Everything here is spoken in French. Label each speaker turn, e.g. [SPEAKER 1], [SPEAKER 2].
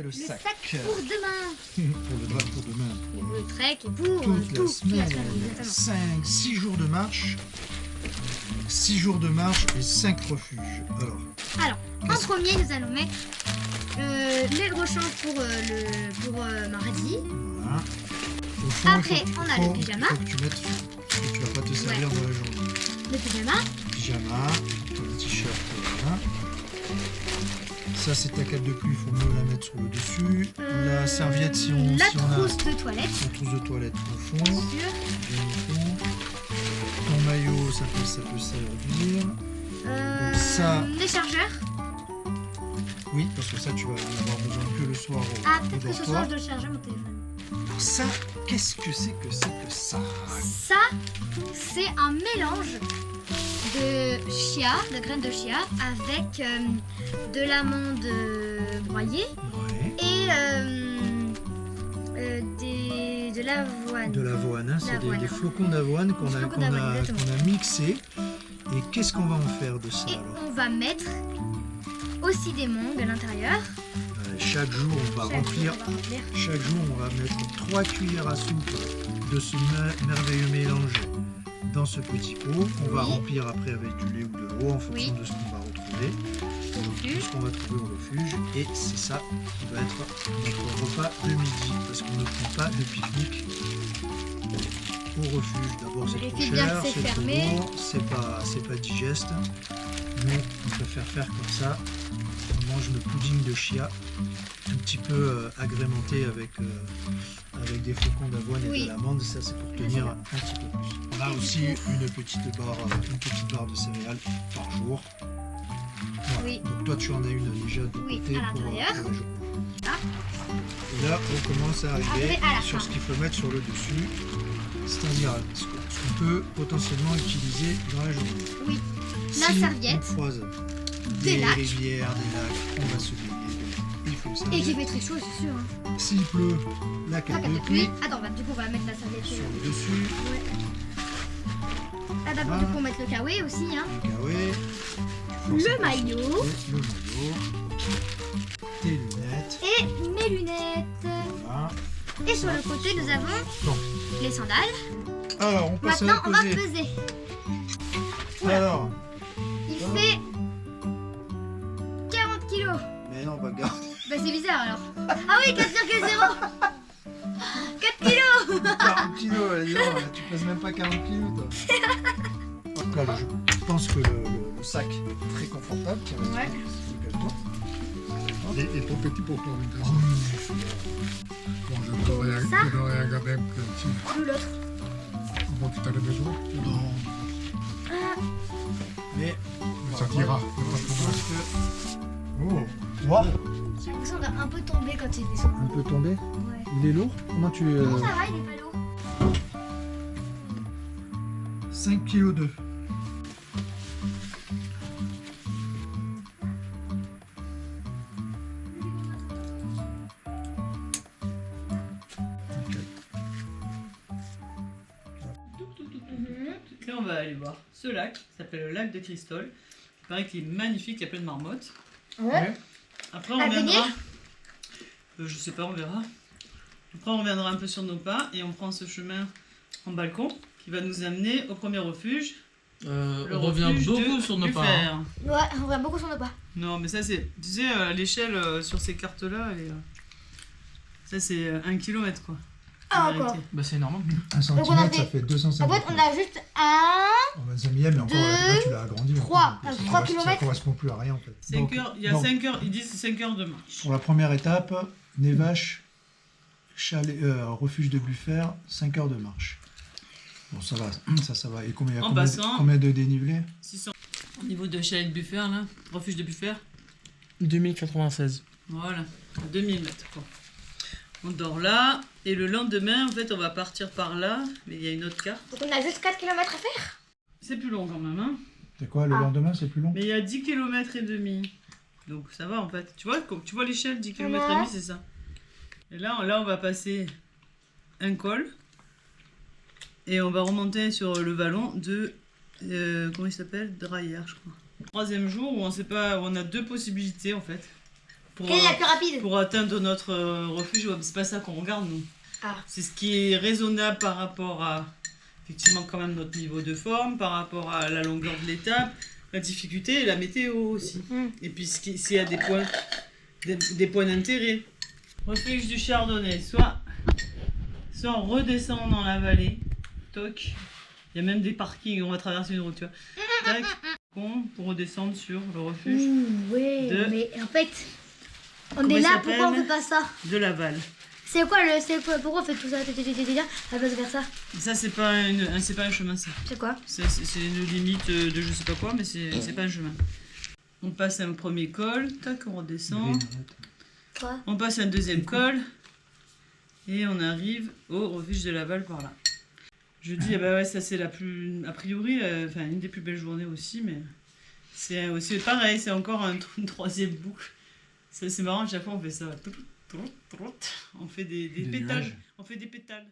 [SPEAKER 1] préparer le sac.
[SPEAKER 2] pour demain.
[SPEAKER 1] pour demain.
[SPEAKER 2] Et pour le trek et pour
[SPEAKER 1] Toute la semaine.
[SPEAKER 2] exactement.
[SPEAKER 1] 6 jours de marche. 6 jours de marche et 5 refuges.
[SPEAKER 2] Alors, en premier, nous allons mettre les rechange pour mardi.
[SPEAKER 1] Voilà. Au fond,
[SPEAKER 2] Après, on a le pyjama.
[SPEAKER 1] Il faut que tu mettes, parce que tu vas pas te servir dans la journée.
[SPEAKER 2] Le pyjama.
[SPEAKER 1] Pyjama, ton t-shirt, voilà. Ça, c'est ta cape de pluie, il faut mieux la mettre sur le dessus. La serviette, si on
[SPEAKER 2] La
[SPEAKER 1] si on a
[SPEAKER 2] trousse de toilette.
[SPEAKER 1] la trousse de toilette au fond.
[SPEAKER 2] Bien sûr.
[SPEAKER 1] Bien au fond. Ton maillot, ça peut servir. Donc ça,
[SPEAKER 2] Les chargeurs.
[SPEAKER 1] oui, parce que ça, tu vas en avoir besoin que le soir
[SPEAKER 2] Ah,
[SPEAKER 1] au
[SPEAKER 2] peut-être que ce
[SPEAKER 1] dortoir.
[SPEAKER 2] soir, je dois charger mon téléphone.
[SPEAKER 1] Alors ça, qu'est-ce que c'est que ça
[SPEAKER 2] Ça, c'est un mélange de chia, de graines de chia, avec de l'amande broyée
[SPEAKER 1] Ouais.
[SPEAKER 2] et de l'avoine.
[SPEAKER 1] De l'avoine, hein, c'est
[SPEAKER 2] L'avoine.
[SPEAKER 1] des flocons d'avoine qu'on
[SPEAKER 2] Des
[SPEAKER 1] a,
[SPEAKER 2] flocons
[SPEAKER 1] qu'on
[SPEAKER 2] d'avoine,
[SPEAKER 1] a,
[SPEAKER 2] exactement.
[SPEAKER 1] qu'on a mixés. Et qu'est-ce qu'on va en faire de ça
[SPEAKER 2] Et
[SPEAKER 1] alors?
[SPEAKER 2] on va mettre aussi des mangues à l'intérieur.
[SPEAKER 1] Chaque jour, on va remplir.
[SPEAKER 2] On va remplir.
[SPEAKER 1] Chaque jour, on va mettre 3 cuillères à soupe de ce merveilleux mélange dans ce petit pot qu'on va
[SPEAKER 2] Oui.
[SPEAKER 1] remplir après avec du lait ou de l'eau en fonction
[SPEAKER 2] Oui.
[SPEAKER 1] de ce qu'on va retrouver,
[SPEAKER 2] Au
[SPEAKER 1] de
[SPEAKER 2] refuge.
[SPEAKER 1] ce qu'on va trouver au refuge. Et c'est ça qui va être notre repas de midi parce qu'on ne prend pas de pique-nique au refuge. D'abord, c'est trop
[SPEAKER 2] Vérifiez bien
[SPEAKER 1] cher,
[SPEAKER 2] que c'est
[SPEAKER 1] c'est trop
[SPEAKER 2] fermé.
[SPEAKER 1] lourd, c'est pas digeste. Nous, on préfère faire comme ça. On mange le pudding de chia, un petit peu agrémenté avec des flocons d'avoine et
[SPEAKER 2] Oui.
[SPEAKER 1] de l'amande. Ça, c'est pour tenir un petit peu plus. On a aussi une petite barre de céréales par jour. Voilà.
[SPEAKER 2] Oui.
[SPEAKER 1] Donc toi, tu en as une déjà de
[SPEAKER 2] Oui,
[SPEAKER 1] côté
[SPEAKER 2] à
[SPEAKER 1] pour
[SPEAKER 2] l'intérieur.
[SPEAKER 1] la journée.
[SPEAKER 2] Ah.
[SPEAKER 1] Et là, on commence à arriver
[SPEAKER 2] Après, à la
[SPEAKER 1] sur
[SPEAKER 2] fin.
[SPEAKER 1] ce qu'il faut mettre sur le dessus, c'est-à-dire ce qu'on peut potentiellement utiliser dans la journée.
[SPEAKER 2] Oui. La
[SPEAKER 1] Si
[SPEAKER 2] serviette.
[SPEAKER 1] on croise
[SPEAKER 2] Des
[SPEAKER 1] des
[SPEAKER 2] lacs.
[SPEAKER 1] rivières, des lacs, on va se baigner. Il faut une
[SPEAKER 2] Et
[SPEAKER 1] serviette.
[SPEAKER 2] qu'il fait très chaud, c'est sûr. Hein.
[SPEAKER 1] S'il pleut, la
[SPEAKER 2] La
[SPEAKER 1] cape
[SPEAKER 2] cape
[SPEAKER 1] de
[SPEAKER 2] de pluie.
[SPEAKER 1] pluie
[SPEAKER 2] Attends, du coup, on va mettre la serviette.
[SPEAKER 1] sur le dessus,
[SPEAKER 2] Ouais. Ah, d'abord, du coup, on va mettre le kawaii aussi. Hein.
[SPEAKER 1] le kawaii,
[SPEAKER 2] Le maillot.
[SPEAKER 1] le maillot, tes lunettes,
[SPEAKER 2] Et mes lunettes.
[SPEAKER 1] voilà.
[SPEAKER 2] Et sur le côté, nous avons
[SPEAKER 1] Bon.
[SPEAKER 2] les sandales.
[SPEAKER 1] Alors, on passe
[SPEAKER 2] Maintenant,
[SPEAKER 1] à
[SPEAKER 2] on
[SPEAKER 1] la
[SPEAKER 2] va
[SPEAKER 1] pesée.
[SPEAKER 2] peser. Voilà.
[SPEAKER 1] Alors,
[SPEAKER 2] Il fait 40 kilos.
[SPEAKER 1] mais non, bah garde.
[SPEAKER 2] Bah, c'est bizarre alors. Ah oui, 4,0. 4 kilos.
[SPEAKER 1] 40 kilos, allez, non, tu pèses même pas 40 kilos, toi. En tout cas, je pense que le sac est très confortable. Tiens, vas-y,
[SPEAKER 2] Ouais.
[SPEAKER 1] dégage-toi.
[SPEAKER 3] Il est trop petit pour toi,
[SPEAKER 1] Oh,
[SPEAKER 3] maintenant. Bon, je l'aurais regardé un petit.
[SPEAKER 2] Ou l'autre.
[SPEAKER 3] Bon, tu t'as le besoin.
[SPEAKER 1] non. Mais
[SPEAKER 3] Ça
[SPEAKER 1] voilà,
[SPEAKER 3] t'ira.
[SPEAKER 1] moi, je pense que.
[SPEAKER 3] Oh,
[SPEAKER 1] Wow,
[SPEAKER 2] J'ai l'impression d'un peu tombé quand il descend.
[SPEAKER 1] un peu tombé.
[SPEAKER 2] Ouais.
[SPEAKER 1] Il est lourd. Comment tu.
[SPEAKER 2] Non, ça va, il est pas lourd.
[SPEAKER 1] 5 kg 2.
[SPEAKER 4] Et on va aller voir ce lac, qui s'appelle le lac de Cristol. Il paraît qu'il est magnifique, il y a plein de marmottes.
[SPEAKER 2] Ouais.
[SPEAKER 4] Après, on
[SPEAKER 2] À
[SPEAKER 4] reviendra.
[SPEAKER 2] venir
[SPEAKER 4] Je sais pas, on verra. Après, on reviendra un peu sur nos pas et on prend ce chemin en balcon qui va nous amener au premier refuge. Le
[SPEAKER 5] On revient
[SPEAKER 4] refuge
[SPEAKER 5] beaucoup
[SPEAKER 4] de
[SPEAKER 5] sur nos pas. hein.
[SPEAKER 4] Buffert.
[SPEAKER 2] Ouais, on voit beaucoup sur nos pas.
[SPEAKER 4] Non, mais ça, c'est. Tu sais, l'échelle sur ces cartes-là, elle est. Ça, c'est 1 km quoi.
[SPEAKER 2] Ah,
[SPEAKER 4] en vérité.
[SPEAKER 2] encore.
[SPEAKER 5] Bah c'est normal.
[SPEAKER 1] 1
[SPEAKER 2] on a
[SPEAKER 1] cm, ça
[SPEAKER 2] fait-
[SPEAKER 1] fait
[SPEAKER 2] En
[SPEAKER 1] 250.
[SPEAKER 2] fait, on a juste un.
[SPEAKER 1] On va mais encore, là, tu l'as agrandi. en
[SPEAKER 2] 3,
[SPEAKER 1] plus. Ça
[SPEAKER 2] 3
[SPEAKER 1] correspond- Ça
[SPEAKER 2] kilomètres.
[SPEAKER 1] correspond plus à rien en fait.
[SPEAKER 4] 5 heures, il y a
[SPEAKER 1] donc,
[SPEAKER 4] 5 heures, ils disent 5 heures de marche.
[SPEAKER 1] pour la première étape, Névache, chalet, refuge de Buffert, 5 heures de marche. Bon, ça va, ça va. Et combien,
[SPEAKER 4] En
[SPEAKER 1] combien,
[SPEAKER 4] passant.
[SPEAKER 1] combien de dénivelé?
[SPEAKER 4] 600. Au niveau de chalet de Buffert, là, refuge de Buffert,
[SPEAKER 5] 2096.
[SPEAKER 4] voilà, 2000 mètres quoi. On dort là, et le lendemain, en fait, on va partir par là, mais il y a une autre carte.
[SPEAKER 2] Donc, on a juste 4 km à faire.
[SPEAKER 4] C'est plus long quand même, hein.
[SPEAKER 1] C'est quoi, le
[SPEAKER 2] Ah.
[SPEAKER 1] lendemain, c'est plus long?
[SPEAKER 4] Mais il y a 10 km et demi. Donc ça va en fait. Tu vois l'échelle, 10 km et
[SPEAKER 2] Ouais.
[SPEAKER 4] demi, c'est ça. Et là, on va passer un col. Et on va remonter sur le vallon de... comment il s'appelle? Draillère, je crois. Troisième jour où on sait pas, où on a deux possibilités en fait.
[SPEAKER 2] Quelle est la plus rapide?
[SPEAKER 4] pour atteindre notre refuge. Ouais, c'est pas ça qu'on regarde, nous.
[SPEAKER 2] Ah.
[SPEAKER 4] C'est ce qui est raisonnable par rapport à, effectivement, quand même notre niveau de forme, par rapport à la longueur de l'étape, la difficulté et la météo aussi. Et puis s'il y a des points d'intérêt. Refuge du Chardonnay, soit on redescend dans la vallée, toc, il y a même des parkings, on va traverser une route, tu vois, tac, pour redescendre sur le refuge
[SPEAKER 2] Ouais,
[SPEAKER 4] de-
[SPEAKER 2] mais en fait, on
[SPEAKER 4] Comment
[SPEAKER 2] est
[SPEAKER 4] il
[SPEAKER 2] là,
[SPEAKER 4] s'appelle
[SPEAKER 2] pourquoi on fait pas ça?
[SPEAKER 4] de Laval.
[SPEAKER 2] C'est quoi, pourquoi on fait tout ça, à la place de faire ça?
[SPEAKER 4] Ça, c'est pas un chemin, ça.
[SPEAKER 2] C'est quoi?
[SPEAKER 4] C'est une limite de je sais pas quoi, mais c'est pas un chemin. On passe un premier col, tac, on redescend.
[SPEAKER 2] Quoi?
[SPEAKER 4] On passe un deuxième col. Et on arrive au refuge de Laval par là. Je dis, ah bah ouais, ça c'est la plus. A priori, enfin, une des plus belles journées aussi, mais c'est aussi pareil, c'est encore une troisième boucle. C'est marrant, à chaque fois on fait ça. On fait des pétales.
[SPEAKER 3] nuages.
[SPEAKER 4] On fait des pétales.